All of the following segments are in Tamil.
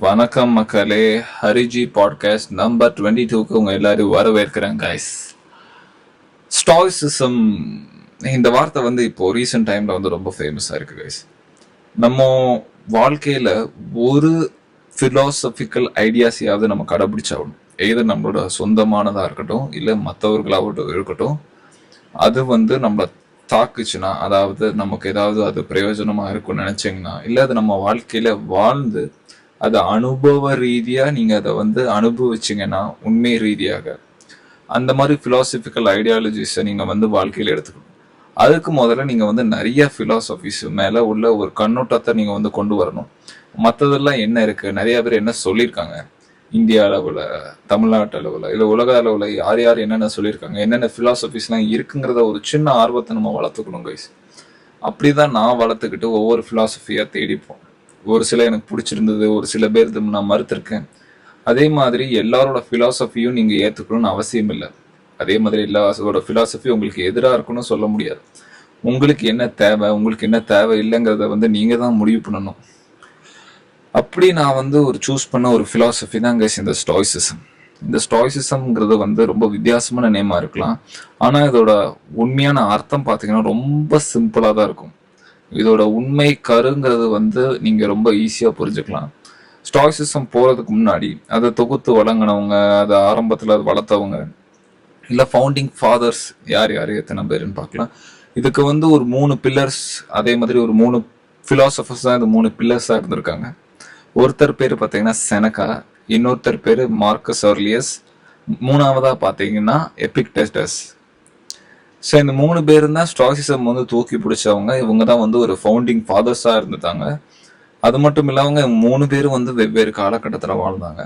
வணக்கம் மக்களே, ஹரிஜி பாட்காஸ்ட் நம்பர் 22க்கு உங்க எல்லாரும் வரவேற்கிறேன் கைஸ். ஸ்டாய்சிசம் இந்த வார்த்தை வந்து இப்போ ரீசெண்ட் டைம்ல வந்து ரொம்ப ஃபேமஸா இருக்கு கைஸ். நம்ம வாழ்க்கையில ஒரு பிலாசபிக்கல் ஐடியாஸையாவது நம்ம கடைபிடிச்சாகணும். எது நம்மளோட சொந்தமானதா இருக்கட்டும், இல்லை மற்றவர்களாகட்டும் இருக்கட்டும். அது வந்து நம்மளை தாக்குச்சுன்னா, அதாவது நமக்கு ஏதாவது அது பிரயோஜனமா இருக்கும்னு நினைச்சீங்கன்னா, இல்லை அது நம்ம வாழ்க்கையில வாழ்ந்து அதை அனுபவ ரீதியா நீங்க அதை வந்து அனுபவிச்சிங்கன்னா, உண்மை ரீதியாக அந்த மாதிரி பிலாசபிக்கல் ஐடியாலஜிஸை நீங்க வந்து வாழ்க்கையில எடுத்துக்கணும். அதுக்கு முதல்ல நீங்க வந்து நிறைய பிலாசபிஸ் மேல உள்ள ஒரு கண்ணோட்டத்தை நீங்க வந்து கொண்டு வரணும். மற்றதெல்லாம் என்ன இருக்கு, நிறைய பேர் என்ன சொல்லியிருக்காங்க, இந்தியா அளவுல, தமிழ்நாட்டு அளவுல, இல்லை உலக அளவுல யார் யார் என்னென்ன சொல்லியிருக்காங்க, என்னென்ன பிலாசபிஸ்லாம் இருக்குங்கிறத ஒரு சின்ன ஆர்வத்தை நம்ம வளர்த்துக்கணும் கைஸ். அப்படிதான் நான் வளர்த்துக்கிட்டு ஒவ்வொரு பிலாசபியா தேடிப்போம். ஒரு சில எனக்கு பிடிச்சிருந்தது, ஒரு சில பேர் நான் மறுத்திருக்கேன். அதே மாதிரி எல்லாரோட பிலாசபியும் நீங்க ஏத்துக்கணும்னு அவசியம் இல்லை. அதே மாதிரி எல்லாரோட பிலாசபி உங்களுக்கு எதிராக இருக்குன்னு சொல்ல முடியாது. உங்களுக்கு என்ன தேவை, உங்களுக்கு என்ன தேவை இல்லைங்கிறத வந்து நீங்க தான் முடிவு பண்ணணும். அப்படி நான் வந்து ஒரு சூஸ் பண்ண ஒரு பிலாசபி தான் கைஸ் இந்த ஸ்டாய்சிசம். இந்த ஸ்டாய்சிசம்ங்கிறது வந்து ரொம்ப வித்தியாசமான நேமா இருக்கலாம். ஆனா இதோட உண்மையான அர்த்தம் பார்த்தீங்கன்னா ரொம்ப சிம்பிளா தான் இருக்கும். இதோட உண்மை கருங்கிறது வந்து நீங்க ரொம்ப ஈஸியா புரிஞ்சுக்கலாம். ஸ்டாய்சிசம் போறதுக்கு முன்னாடி அதை தொகுத்து வழங்கினவங்க, அதை ஆரம்பத்துல வளர்த்தவங்க, இல்ல ஃபவுண்டிங் ஃபாதர்ஸ் யார் யார் எத்தனை பேருன்னு பார்க்கலாம். இதுக்கு வந்து ஒரு 3 பில்லர்ஸ், அதே மாதிரி ஒரு 3 பிலாசபர்ஸ் தான் இந்த 3 பில்லர்ஸா இருந்திருக்காங்க. ஒருத்தர் பேர் பார்த்தீங்கன்னா செனகா, இன்னொருத்தர் பேர் மார்க்கஸ் ஆர்லியஸ், மூணாவதா பார்த்தீங்கன்னா எபிக்டெட்டஸ். ஸோ இந்த 3 பேரும் தான் ஸ்டாய்சிசம் வந்து தூக்கி பிடிச்சவங்க. இவங்க தான் வந்து ஒரு ஃபவுண்டிங் ஃபாதர்ஸாக இருந்துட்டாங்க. அது மட்டும் இல்லாமல் 3 பேரும் வந்து வெவ்வேறு காலகட்டத்தில் வாழ்ந்தாங்க.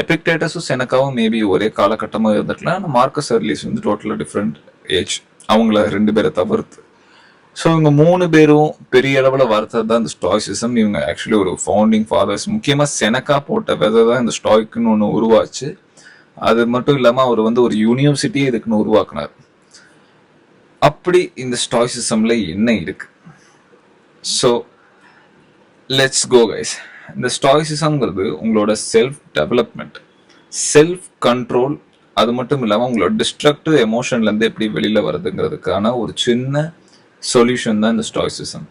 எபிக்டேட்டஸும் செனக்காவும் மேபி ஒரே காலகட்டமாக இருந்துக்கலாம். ஆனால் மார்க்கஸ் ஆர்லியஸ் வந்து டோட்டலாக டிஃப்ரெண்ட் ஏஜ், அவங்கள 2 பேரை தவிர்த்து. ஸோ இவங்க 3 பேரும் பெரிய அளவில் வளர்த்தது தான் இந்த ஸ்டாய்சிசம். இவங்க ஆக்சுவலி ஒரு ஃபவுண்டிங் ஃபாதர்ஸ். முக்கியமாக செனக்கா போட்ட விதை தான் இந்த ஸ்டாய்க்குன்னு ஒன்று உருவாச்சு. அது மட்டும் இல்லாமல் அவர் வந்து ஒரு யூனிவர்சிட்டியே இதுக்குன்னு உருவாக்குனார். அப்படி இந்த ஸ்டாய்சிசம்ல என்ன இருக்கு? So let's go guys. இந்த ஸ்டாய்சிசம்ங்கிறது உங்களோட செல்ஃப் டெவலப்மெண்ட், செல்ஃப் கண்ட்ரோல், அது மட்டும் இல்லாமல் உங்களோட டிஸ்ட்ரக்டிவ் எமோஷன்லேருந்து எப்படி வெளியில் வருதுங்கிறதுக்கான ஒரு சின்ன சொல்யூஷன் தான் இந்த ஸ்டாய்சிசம்.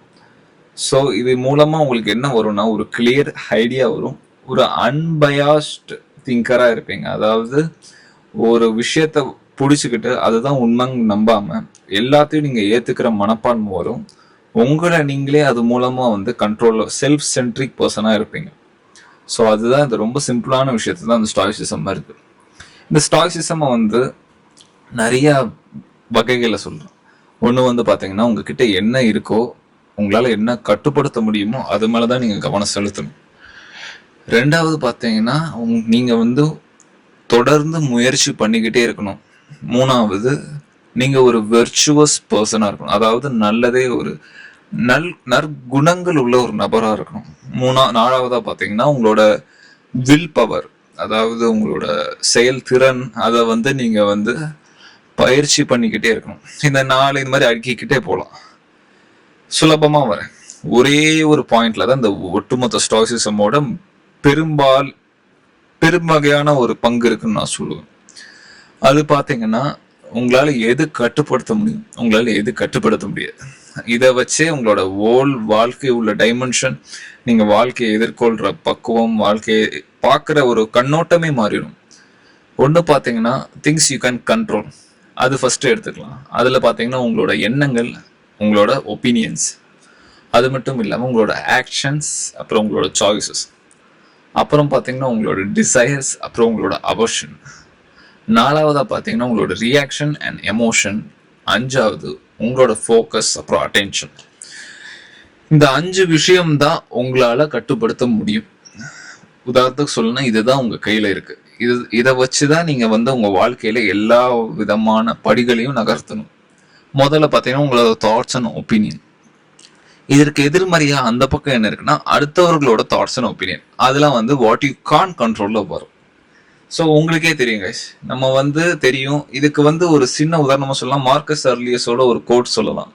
ஸோ இது மூலமாக உங்களுக்கு என்ன வரும்னா, ஒரு கிளியர் ஐடியா வரும். ஒரு அன்பயாஸ்ட் திங்கராக இருப்பீங்க. அதாவது ஒரு விஷயத்தை பிடிச்சிக்கிட்டு அதுதான் உண்மைன்னு நம்பாம எல்லாத்தையும் நீங்க ஏத்துக்கிற மனப்பான்மை வரும். உங்களை நீங்களே அது மூலமா வந்து கண்ட்ரோல், செல்ஃப் சென்ட்ரிக் பர்சனா இருப்பீங்க. ஸோ அதுதான் இந்த ரொம்ப சிம்பிளான விஷயத்தை தான் இந்த ஸ்டாய்சிசம் இருக்கு. இந்த ஸ்டாய்சிசம் வந்து நிறைய வகைகளை சொல்றோம். ஒன்று வந்து பாத்தீங்கன்னா, உங்ககிட்ட என்ன இருக்கோ, உங்களால என்ன கட்டுப்படுத்த முடியுமோ அது மேலதான் நீங்க கவனம் செலுத்தணும். ரெண்டாவது பாத்தீங்கன்னா, நீங்க வந்து தொடர்ந்து முயற்சி பண்ணிக்கிட்டே இருக்கணும். மூணாவது, நீங்க ஒரு வெர்ச்சுவஸ் பர்சனா இருக்கணும். அதாவது நல்லதே ஒரு நற்குணங்கள் உள்ள ஒரு நபரா இருக்கணும். நாலாவதா பாத்தீங்கன்னா, உங்களோட வில் பவர், அதாவது உங்களோட செயல்திறன், அதை வந்து நீங்க வந்து பயிற்சி பண்ணிக்கிட்டே இருக்கணும். இந்த 4 இந்த மாதிரி அடுக்கிக்கிட்டே போகலாம். சுலபமா வரேன். ஒரே ஒரு பாயிண்ட்ல தான் இந்த ஒட்டுமொத்த ஸ்டாய்சிசமோட பெரும்வகையான ஒரு பங்கு இருக்குன்னு நான் சொல்லுவேன். அது பாத்தீங்கன்னா, உங்களால எது கட்டுப்படுத்த முடியும், உங்களால எது கட்டுப்படுத்த முடியாது. இதை வச்சே உங்களோட வாழ்க்கை உள்ள டைமென்ஷன், நீங்க வாழ்க்கையை எதிர்கொள்ற பக்குவம், வாழ்க்கையை பார்க்குற ஒரு கண்ணோட்டமே மாறிடும். ஒன்று பார்த்தீங்கன்னா, திங்ஸ் யூ கேன் கண்ட்ரோல், அது ஃபர்ஸ்ட் எடுத்துக்கலாம். அதில் பார்த்தீங்கன்னா உங்களோட எண்ணங்கள், உங்களோட ஒப்பீனியன்ஸ், அது மட்டும் இல்லாமல் உங்களோட ஆக்ஷன்ஸ், அப்புறம் உங்களோட சாய்ஸஸ், அப்புறம் பார்த்தீங்கன்னா உங்களோட டிசைர்ஸ், அப்புறம் உங்களோட அவர்ஷன். நாலாவதா பார்த்தீங்கன்னா உங்களோட ரியாக்ஷன் அண்ட் எமோஷன். அஞ்சாவது உங்களோட ஃபோக்கஸ், அப்புறம் அட்டென்ஷன். இந்த 5 விஷயம்தான் உங்களால கட்டுப்படுத்த முடியும். உதாரணத்துக்கு சொல்லணும்னா, இதுதான் உங்க கையில இருக்கு. இதை வச்சுதான் நீங்க வந்து உங்க வாழ்க்கையில எல்லா விதமான படிகளையும் நகர்த்தணும். முதல்ல பார்த்தீங்கன்னா உங்களோட தாட்ஸ் அண்ட் ஒப்பீனியன். இதற்கு எதிர்மறையா அந்த பக்கம் என்ன இருக்குன்னா, அடுத்தவர்களோட தாட்ஸ் அண்ட் ஒப்பீனியன். அதெல்லாம் வந்து வாட் யூ கான் கண்ட்ரோல்ல வரும். ஸோ உங்களுக்கே தெரியும் கைஸ், நம்ம வந்து தெரியும். இதுக்கு வந்து ஒரு சின்ன உதாரணமா சொல்லலாம். மார்க்கஸ் ஆர்லியஸோட ஒரு கோட் சொல்லலாம்.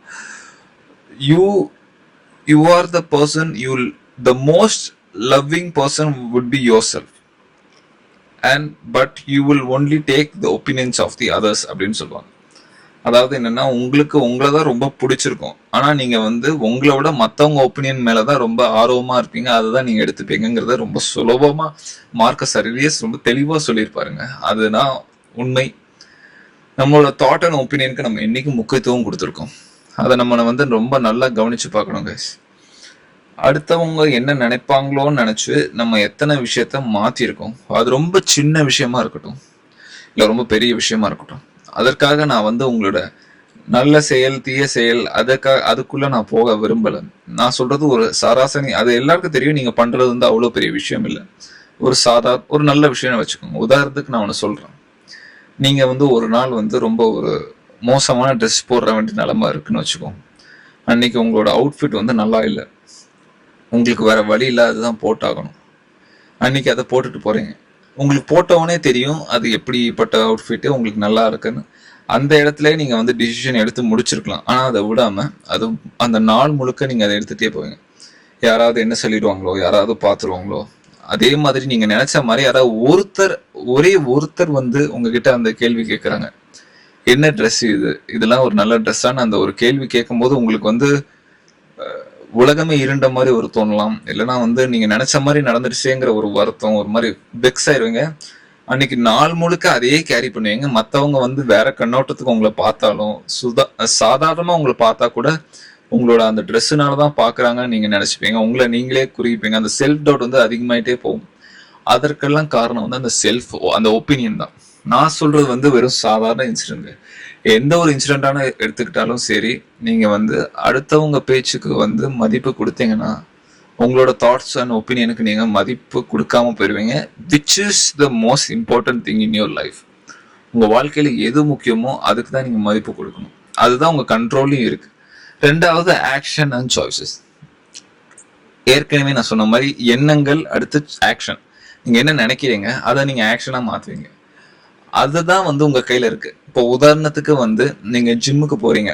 You are the person the most loving person would be yourself, and but you will only take the opinions of the others அப்படின்னு சொல்லுவாங்க. அதாவது என்னன்னா, உங்களுக்கு உங்களை தான் ரொம்ப பிடிச்சிருக்கும், ஆனா நீங்க வந்து உங்களை விட மத்தவங்க ஒப்பீனியன் மேலதான் ரொம்ப ஆர்வமா இருப்பீங்க, அதுதான் நீங்க எடுத்துப்பீங்கிறத ரொம்ப சுலபமா மார்க்கஸ் அரேலியஸ் ரொம்ப தெளிவா சொல்லியிருப்பாருங்க. அதுதான் உண்மை. நம்மளோட தாட் அண்ட் ஒப்பீனியனுக்கு நம்ம என்னைக்கு முக்கியத்துவம் கொடுத்துருக்கோம், அதை நம்ம வந்து ரொம்ப நல்லா கவனிச்சு பார்க்கணும் கைஸ். அடுத்தவங்க என்ன நினைப்பாங்களோன்னு நினைச்சு நம்ம எத்தனை விஷயத்த மாத்திருக்கோம். அது ரொம்ப சின்ன விஷயமா இருக்கட்டும், இல்ல ரொம்ப பெரிய விஷயமா இருக்கட்டும், அதற்காக நான் வந்து உங்களோட நல்ல செயல் தீய செயல் அதுக்குள்ள நான் போக விரும்பல. நான் சொல்றது ஒரு சராசரி, அது எல்லாருக்கும் தெரியும். நீங்க பண்றது வந்து அவ்வளவு பெரிய விஷயம் இல்லை, ஒரு நல்ல விஷயம் வச்சுக்கோங்க. உதாரணத்துக்கு நான் ஒன்று சொல்றேன். நீங்க வந்து ஒரு நாள் வந்து ரொம்ப ஒரு மோசமான ட்ரெஸ் போடுற வேண்டிய நிலைமை இருக்குன்னு வச்சுக்கோங்க. அன்னைக்கு உங்களோட அவுட்ஃபிட் வந்து நல்லா இல்லை, உங்களுக்கு வேற வழி இல்லாததான் போட்டாகணும். அன்னைக்கு அதை போட்டுட்டு போறீங்க. உங்களுக்கு போட்டவனே தெரியும் அது எப்படிப்பட்ட அவுட்ஃபிட்டு உங்களுக்கு நல்லா இருக்குன்னு. அந்த இடத்துல நீங்க வந்து டிசிஷன் எடுத்து முடிச்சிருக்கலாம். ஆனா அதை விடாம அது அந்த நாள் முழுக்க நீங்க அதை எடுத்துட்டே போவீங்க. யாராவது என்ன சொல்லிடுவாங்களோ, யாராவது பார்த்துருவாங்களோ. அதே மாதிரி நீங்க நினைச்ச மாதிரி யாராவது ஒரே ஒருத்தர் வந்து உங்ககிட்ட அந்த கேள்வி கேட்கறாங்க, என்ன ட்ரெஸ் இது, இதெல்லாம் ஒரு நல்ல ட்ரெஸ்ஸான்னு அந்த ஒரு கேள்வி கேட்கும் போது உங்களுக்கு வந்து உலகமே இருண்ட மாதிரி ஒரு தோணலாம். இல்லைன்னா வந்து நீங்க நினைச்ச மாதிரி நடந்துருச்சேங்கிற ஒரு வருத்தம், ஒரு மாதிரி வெக்ஸ் ஆயிருவீங்க. அன்னைக்கு நாள் முழுக்க அதையே கேரி பண்ணுவீங்க. மற்றவங்க வந்து வேற கண்ணோட்டத்துக்கு உங்களை பார்த்தாலும், சாதாரணமா உங்களை பார்த்தா கூட உங்களோட அந்த ட்ரெஸ்ஸுனாலதான் பாக்குறாங்கன்னு நீங்க நினைச்சுப்பீங்க. உங்களை நீங்களே குறிப்பீங்க. அந்த செல்ஃப் டவுட் வந்து அதிகமாயிட்டே போகும். அதற்கெல்லாம் காரணம் வந்து அந்த ஒப்பீனியன் தான். நான் சொல்றது வந்து வெறும் சாதாரண இன்சிடென்ட். எந்த ஒரு இன்சிடென்டான எடுத்துக்கிட்டாலும் சரி, நீங்க வந்து அடுத்தவங்க பேச்சுக்கு வந்து மதிப்பு கொடுத்தீங்கன்னா உங்களோட தாட்ஸ் அண்ட் ஒப்பீனியனுக்கு நீங்க மதிப்பு கொடுக்காம போயிருவீங்க. Which is the most important thing in your life. உங்க வாழ்க்கையில எது முக்கியமோ அதுக்கு தான் நீங்க மதிப்பு கொடுக்கணும். அதுதான் உங்க கண்ட்ரோலையும் இருக்கு. ரெண்டாவது, ஆக்ஷன் அண்ட் சாய்ஸஸ். ஏற்கனவே நான் சொன்ன மாதிரி எண்ணங்கள் அடுத்து ஆக்ஷன். நீங்க என்ன நினைக்கிறீங்க அதை நீங்க ஆக்ஷனா மாத்துவீங்க. அதுதான் வந்து உங்க கையில இருக்கு. இப்போ உதாரணத்துக்கு வந்து நீங்க ஜிம்முக்கு போறீங்க,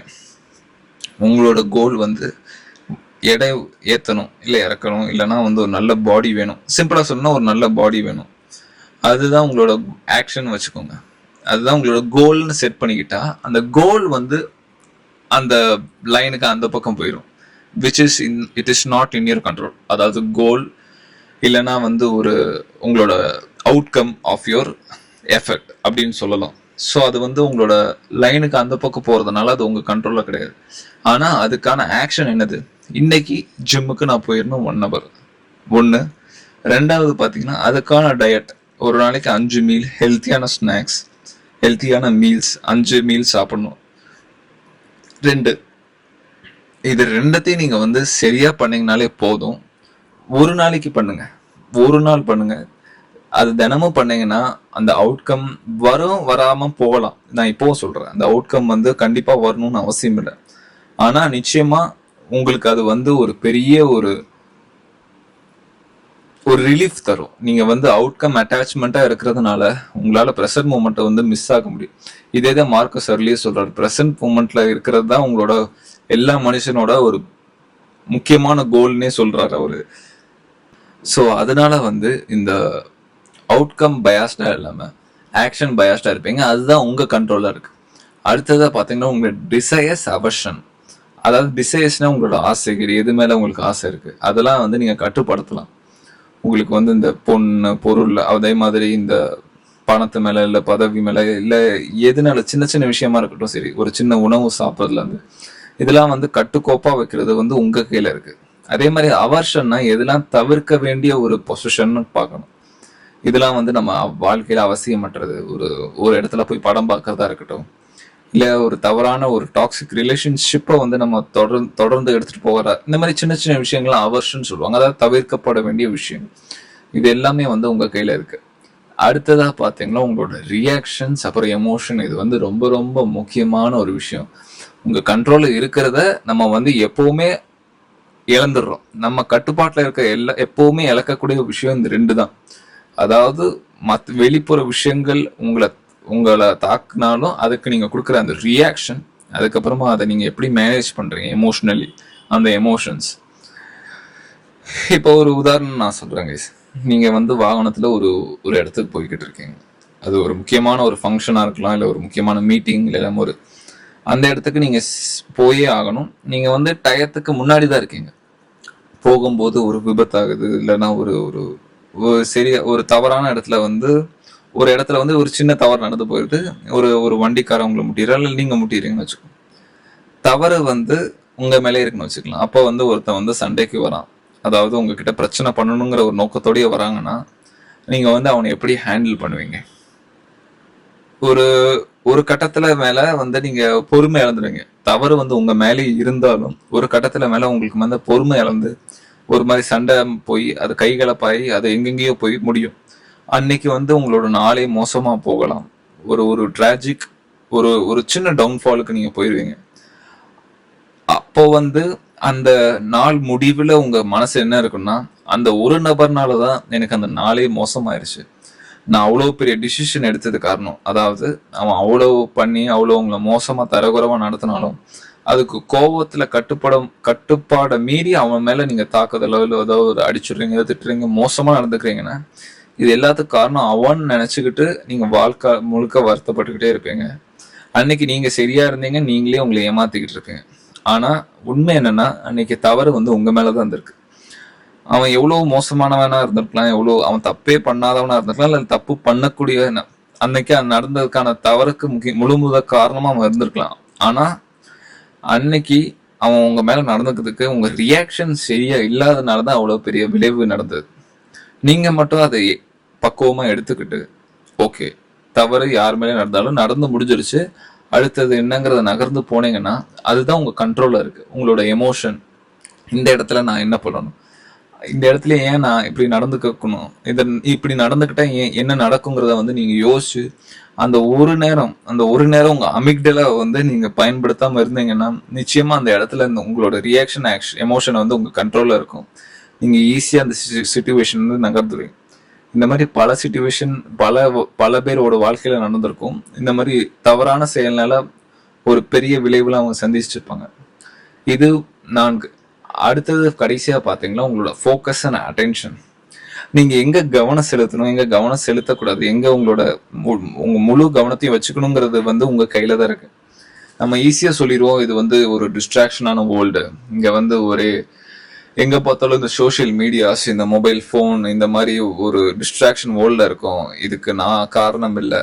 உங்களோட கோல் வந்து எடை ஏத்தணும், இல்ல இறக்கணும், இல்லைன்னா வந்து ஒரு நல்ல பாடி வேணும். சிம்பிளா சொன்னா ஒரு நல்ல பாடி வேணும். அதுதான் உங்களோட ஆக்ஷன் வச்சுக்கோங்க. அதுதான் உங்களோட கோல்னு செட் பண்ணிக்கிட்டா அந்த கோல் வந்து அந்த லைனுக்கு அந்த பக்கம் போயிடும். Which is it is not in your control. அதாவது கோல் இல்லைன்னா வந்து ஒரு உங்களோட அவுட்கம் ஆஃப் யுவர் எஃபெக்ட் அப்படின்னு சொல்லலாம். ஸோ அது வந்து உங்களோட லைனுக்கு அந்த பக்கம் போறதுனால அது உங்க கண்ட்ரோல்ல கிடையாது. ஆனா அதுக்கான ஆக்ஷன் என்னது? இன்னைக்கு ஜிம்முக்கு நான் போயிடணும் 1 hour. ஒன்று. ரெண்டாவது பார்த்தீங்கன்னா அதுக்கான டயட். ஒரு நாளைக்கு 5 மீல் ஹெல்த்தியான ஸ்நாக்ஸ், ஹெல்த்தியான மீல்ஸ், 5 மீல்ஸ் சாப்பிடணும். 2. இது ரெண்டத்தையும் நீங்க வந்து சரியா பண்ணீங்கனாலே போதும். ஒரு நாளைக்கு பண்ணுங்க, ஒரு நாள் பண்ணுங்க. அது தினமும் பண்ணீங்கன்னா அந்த அவுட்கம் வரும் வராம போகலாம். நான் இப்போவும் சொல்றேன், அந்த அவுட்கம் வந்து கண்டிப்பா வரணும்னு அவசியம் இல்லை. ஆனா நிச்சயமா உங்களுக்கு அது வந்து ஒரு பெரிய ஒரு ரிலீஃப் தரும். நீங்க வந்து அவுட்கம் அட்டாச்மெண்டா இருக்கிறதுனால உங்களால ப்ரெசன்ட் மூமெண்ட்டை வந்து மிஸ் ஆக முடியும். இதேதான் மார்க்கஸ் அரேலியஸ் சொல்றாரு, ப்ரெசன்ட் மூமெண்ட்ல இருக்கிறது தான் உங்களோட எல்லா மனுஷனோட ஒரு முக்கியமான கோல்னே சொல்றாரு அவரு. ஸோ அதனால வந்து இந்த அவுட்கம் பயாஸ்டா இல்லாம ஆக்ஷன் பயாஸ்டா இருப்பீங்க. அதுதான் உங்க கண்ட்ரோல்ல இருக்கு. அடுத்ததா பாத்தீங்கன்னா உங்களோட டிசையர்ஸ் அவர்ஷன். அதாவது டிசையர்ஸ்னா உங்களோட ஆசைகள், எது மேல உங்களுக்கு ஆசை இருக்கு அதெல்லாம் வந்து நீங்க கட்டுப்படுத்தலாம். உங்களுக்கு வந்து இந்த பொண்ணு பொருள், அதே மாதிரி இந்த பணத்து மேல இல்ல பதவி மேல இல்ல எதுனால சின்ன சின்ன விஷயமா இருக்கட்டும் சரி, ஒரு சின்ன உணவு சாப்பிட்றதுல இருந்து இதெல்லாம் வந்து கட்டுக்கோப்பா வைக்கிறது வந்து உங்க கையில இருக்கு. அதே மாதிரி அவர்ஷன்னா எதெல்லாம் தவிர்க்க வேண்டிய ஒரு பொசிஷன் பார்க்கணும். இதெல்லாம் வந்து நம்ம வாழ்க்கையில அவசியமற்றது. ஒரு இடத்துல போய் படம் பார்க்கறதா இருக்கட்டும், இல்ல ஒரு தவறான ஒரு டாக்ஸிக் ரிலேஷன்ஷிப்பை வந்து நம்ம தொடர்ந்து எடுத்துட்டு போகிற இந்த மாதிரி சின்ன சின்ன விஷயங்கள்லாம் அவர்ஷன் சொல்லுவாங்க. அதாவது தவிர்க்கப்பட வேண்டிய விஷயம். இது எல்லாமே வந்து உங்க கையில இருக்கு. அடுத்ததா பாத்தீங்கன்னா உங்களோட ரியாக்ஷன்ஸ், அப்புறம் எமோஷன். இது வந்து ரொம்ப ரொம்ப முக்கியமான ஒரு விஷயம். உங்க கண்ட்ரோல்ல இருக்கிறத நம்ம வந்து எப்பவுமே இழந்துடுறோம். நம்ம கட்டுப்பாட்டுல இருக்க எப்பவுமே இழக்கக்கூடிய விஷயம் இந்த 2 தான். அதாவது வெளிப்புற விஷயங்கள் உங்களை தாக்குனாலும் அதுக்கு நீங்க கொடுக்குற அந்த ரியாக்ஷன், அதுக்கப்புறமா அதை நீங்க எப்படி மேனேஜ் பண்றீங்க எமோஷனலி, அந்த எமோஷன்ஸ். இப்போ ஒரு உதாரணம் நான் சொல்றேன் கைஸ். நீங்க வந்து வாகனத்துல ஒரு ஒரு இடத்துக்கு போய்கிட்டு இருக்கீங்க. அது ஒரு முக்கியமான ஒரு ஃபங்க்ஷனா இருக்கலாம், இல்ல ஒரு முக்கியமான மீட்டிங், இல்ல ஒரு அந்த இடத்துக்கு நீங்க போயே ஆகணும். நீங்க வந்து டயத்துக்கு முன்னாடி தான் இருக்கீங்க. போகும்போது ஒரு விபத்தாகுது, இல்லைன்னா ஒரு ஒரு ஒரு சரியா ஒரு தவறான இடத்துல வந்து ஒரு இடத்துல வந்து ஒரு சின்ன தவறு நடந்து போயிடுது. ஒரு ஒரு வண்டிக்காரன் உங்களை முட்டிடுறா, இல்லை நீங்க முட்டிடுறீங்கன்னு வச்சுக்கோங்க. தவறு வந்து உங்க மேலே இருக்குன்னு வச்சுக்கலாம். அப்போ வந்து ஒருத்தன் வந்து சண்டைக்கு வரான், அதாவது உங்ககிட்ட பிரச்சனை பண்ணணுங்கிற ஒரு நோக்கத்தோடய வராங்கன்னா, நீங்க வந்து அவனை எப்படி ஹேண்டில் பண்ணுவீங்க? ஒரு ஒரு கட்டத்துல மேல வந்து நீங்க பொறுமை இழந்துடுவீங்க. தவறு வந்து உங்க மேலே இருந்தாலும் ஒரு கட்டத்துல மேல உங்களுக்கு வந்து பொறுமை இழந்து ஒரு மாதிரி சண்டை போய் அது கைகலப்பாயி அது எங்கெங்கேயோ போய் முடியும். அன்னைக்கு வந்து உங்களோட நாளே மோசமா போகலாம். ஒரு ஒரு டிராஜிக் ஒரு ஒரு சின்ன டவுன்ஃபாலுக்கு நீங்க போயிருவீங்க. அப்போ வந்து அந்த நாள் முடிவுல உங்க மனசு என்ன இருக்குன்னா, அந்த ஒரு நபர்னாலதான் எனக்கு அந்த நாளே மோசமாயிருச்சு. நான் அவ்வளோ பெரிய டிசிஷன் எடுத்தது காரணம். அதாவது அவன் அவ்வளோ பண்ணி அவ்வளோ உங்களை மோசமா தரகுறவா நடத்தினாலும் அதுக்கு கோபத்துல கட்டுப்பாடை மீறி அவன் மேல நீங்க தாக்குதலோ இல்லை ஏதோ ஒரு அடிச்சுடுறீங்க, திட்டுறீங்க, மோசமா நடந்துக்கிறீங்கன்னா இது எல்லாத்துக்கும் காரணம் அவன் நினைச்சுக்கிட்டு நீங்க வாழ்க்கை முழுக்க வருத்தப்பட்டுக்கிட்டே இருப்பீங்க. அன்னைக்கு நீங்க சரியா இருந்தீங்க, நீங்களே உங்களை ஏமாத்திக்கிட்டு இருப்பீங்க. ஆனா உண்மை என்னன்னா, அன்னைக்கு தவறு வந்து உங்க மேலதான் இருந்திருக்கு. அவன் எவ்வளவு மோசமானவனா இருந்திருக்கலாம், எவ்வளவு அவன் தப்பே பண்ணாதவனா இருந்திருக்கலாம், இல்ல தப்பு பண்ணக்கூடிய அன்னைக்கு நடந்ததுக்கான தவறுக்கு முழு காரணமா அவன் இருந்திருக்கலாம். ஆனா அன்னைக்கு அவன் உங்க மேல நடந்துக்கிறதுக்கு உங்க ரியாக்ஷன் சரியா இல்லாதனாலதான் அவ்வளவு பெரிய விளைவு நடந்தது. நீங்க மட்டும் அதை பக்குவமா எடுத்துக்கிட்டு, ஓகே தவறு யார் மேலே நடந்தாலும் நடந்து முடிஞ்சிருச்சு, அடுத்தது என்னங்கிறத நகர்ந்து போனீங்கன்னா அதுதான் உங்க கண்ட்ரோல்ல இருக்கு. உங்களோட எமோஷன், இந்த இடத்துல நான் என்ன பண்ணணும், இந்த இடத்துல ஏன் நான் இப்படி நடந்துக்கணும், இப்படி நடந்துக்கிட்டா ஏன் என்ன நடக்குங்கிறத வந்து நீங்க யோசிச்சு அந்த ஒரு நேரம் உங்க அமிக்டலை வந்து நீங்க பயன்படுத்தாம இருந்தீங்கன்னா நிச்சயமா அந்த இடத்துல உங்களோட ரியாக்ஷன் எமோஷன் வந்து உங்க கண்ட்ரோல்ல இருக்கும். நீங்க ஈஸியா அந்த சிச்சுவேஷன் வந்து நகர்ந்துருவீங்க. இந்த மாதிரி பல சிச்சுவேஷன் பல பேரோட வாழ்க்கையில நடந்திருக்கும். இந்த மாதிரி தவறான செயல்னால ஒரு பெரிய விளைவுல அவங்க சந்திச்சிருப்பாங்க. இது 4. அடுத்தது கடைசியா பாத்தீங்கன்னா உங்களோட ஃபோக்கஸ் அண்ட் அட்டென்ஷன். நீங்க எங்க கவனம் செலுத்தணும், எங்க கவனம் செலுத்தக்கூடாது, எங்க உங்களோட உங்க முழு கவனத்தையும் வச்சுக்கணுங்கிறது வந்து உங்க கையில தான் இருக்கு. நம்ம ஈஸியா சொல்லிடுவோம் இது வந்து ஒரு டிஸ்ட்ராக்ஷனான வேர்ல்டு, இங்க வந்து ஒரே எங்க பார்த்தாலும் இந்த சோசியல் மீடியாஸ், இந்த மொபைல் போன், இந்த மாதிரி ஒரு டிஸ்ட்ராக்ஷன் வேர்ல்ட்ல இருக்கும். இதுக்கு நான் காரணம் இல்லை,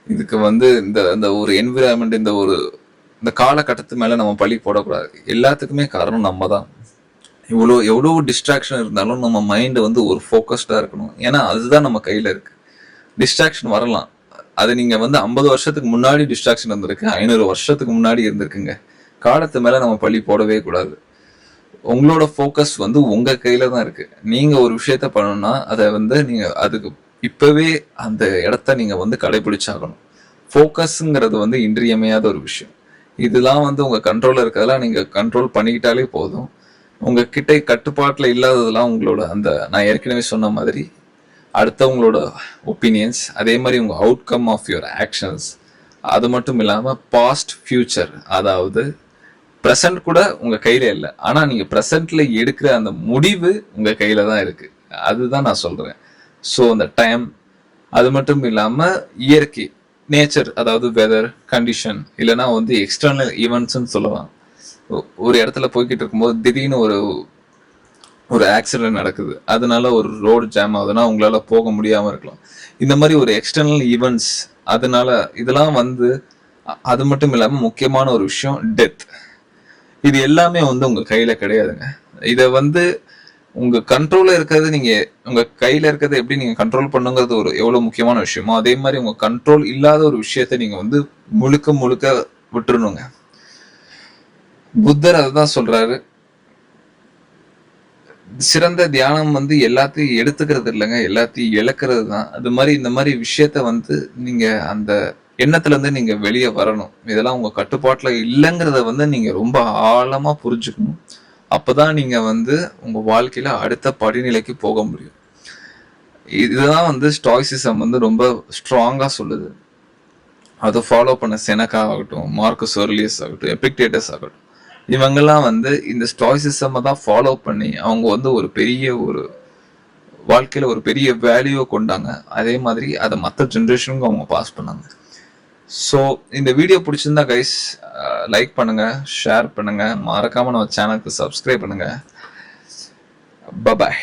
இதுக்கு வந்து இந்த ஒரு என்விரான்மெண்ட், இந்த காலகட்டத்து மேல நம்ம பழி போடக்கூடாது. எல்லாத்துக்குமே காரணம் நம்ம தான். எவ்வளோ டிஸ்ட்ராக்ஷன் இருந்தாலும் நம்ம மைண்ட் வந்து ஒரு ஃபோக்கஸ்டா இருக்கணும். ஏன்னா அதுதான் நம்ம கையில இருக்கு. டிஸ்ட்ராக்ஷன் வரலாம், அது நீங்க வந்து 50 வருஷத்துக்கு முன்னாடி டிஸ்ட்ராக்ஷன் இருந்திருக்கு, 500 வருஷத்துக்கு முன்னாடி இருந்திருக்குங்க. காலத்து மேல நம்ம பழி போடவே கூடாது. உங்களோட ஃபோக்கஸ் வந்து உங்க கையில தான் இருக்கு. நீங்க ஒரு விஷயத்த பண்ணணும்னா அதை வந்து நீங்க அதுக்கு இப்பவே அந்த இடத்த நீங்க வந்து கடைபிடிச்சாகணும். ஃபோக்கஸ்ங்கிறது வந்து இன்றியமையாத ஒரு விஷயம். இதெல்லாம் வந்து உங்க கண்ட்ரோல்ல இருக்கிறதெல்லாம் நீங்க கண்ட்ரோல் பண்ணிக்கிட்டாலே போதும். உங்ககிட்ட கட்டுப்பாட்டுல இல்லாததெல்லாம் உங்களோட அந்த நான் ஏற்கனவே சொன்ன மாதிரி அடுத்தவங்களோட ஒப்பீனியன்ஸ், அதே மாதிரி உங்க அவுட்கம் ஆஃப் யுவர் ஆக்ஷன்ஸ், அது மட்டும் இல்லாம பாஸ்ட் ஃபியூச்சர், அதாவது ப்ரெசன்ட் கூட உங்க கையில இல்லை, ஆனா நீங்க ப்ரெசன்ட்ல எடுக்கிற அந்த முடிவு உங்க கையில தான் இருக்கு. அதுதான் நான் சொல்றேன். ஸோ அந்த டைம், அது மட்டும் இல்லாம இயற்கை, நேச்சர், அதாவது வெதர் கண்டிஷன், இல்லைன்னா வந்து எக்ஸ்டர்னல் ஈவெண்ட்ஸ்ன்னு சொல்லலாம். ஒரு இடத்துல போய்கிட்டு இருக்கும்போது திடீர்னு ஒரு ஆக்சிடென்ட் நடக்குது, அதனால ஒரு ரோடு ஜாம் ஆகுதுன்னா உங்களால போக முடியாம இருக்கலாம். இந்த மாதிரி ஒரு எக்ஸ்டர்னல் ஈவெண்ட்ஸ், அதனால இதெல்லாம் வந்து, அது மட்டும் இல்லாம முக்கியமான ஒரு விஷயம் டெத். இது எல்லாமே வந்து உங்க கையில கிடையாதுங்க. இத வந்து உங்க கண்ட்ரோல்ல இருக்கிறது, நீங்க உங்க கையில இருக்கிறத எப்படி நீங்க கண்ட்ரோல் பண்ணுங்கிறது ஒரு எவ்வளவு முக்கியமான விஷயமோ, அதே மாதிரி உங்க கண்ட்ரோல் இல்லாத ஒரு விஷயத்த நீங்க வந்து முழுக்க முழுக்க விட்டுறணுங்க. புத்தர் அதுதான் சொல்றாரு, சிறந்த தியானம் வந்து எல்லாத்தையும் எடுத்துக்கிறது இல்லைங்க, எல்லாத்தையும் இழக்கிறது தான். அது மாதிரி இந்த மாதிரி விஷயத்த வந்து நீங்க அந்த எண்ணத்துல இருந்து நீங்க வெளியே வரணும். இதெல்லாம் உங்க கட்டுப்பாட்டுல இல்லைங்கிறத வந்து நீங்க ரொம்ப ஆழமா புரிஞ்சுக்கணும். அப்பதான் நீங்க வந்து உங்க வாழ்க்கையில அடுத்த படிநிலைக்கு போக முடியும். இதுதான் வந்து ஸ்டாய்சிசம் வந்து ரொம்ப ஸ்ட்ராங்கா சொல்லுது. அதை ஃபாலோ பண்ண செனக்கா ஆகட்டும், மார்க்கஸ் ஆர்லியஸ் ஆகட்டும், எபிக்டேட்டஸ் ஆகட்டும், இவங்கெல்லாம் வந்து இந்த ஸ்டாய்சிசம் தான் ஃபாலோ பண்ணி அவங்க வந்து ஒரு பெரிய ஒரு வாழ்க்கையில ஒரு பெரிய வேல்யூ கொண்டாங்க. அதே மாதிரி அதை மற்ற ஜென்ரேஷனுக்கும் அவங்க பாஸ் பண்ணாங்க. ஸோ இந்த வீடியோ பிடிச்சிருந்தா கைஸ் லைக் பண்ணுங்க, ஷேர் பண்ணுங்க, மறக்காம நம்ம சேனலுக்கு சப்ஸ்கிரைப் பண்ணுங்க. பபாய்.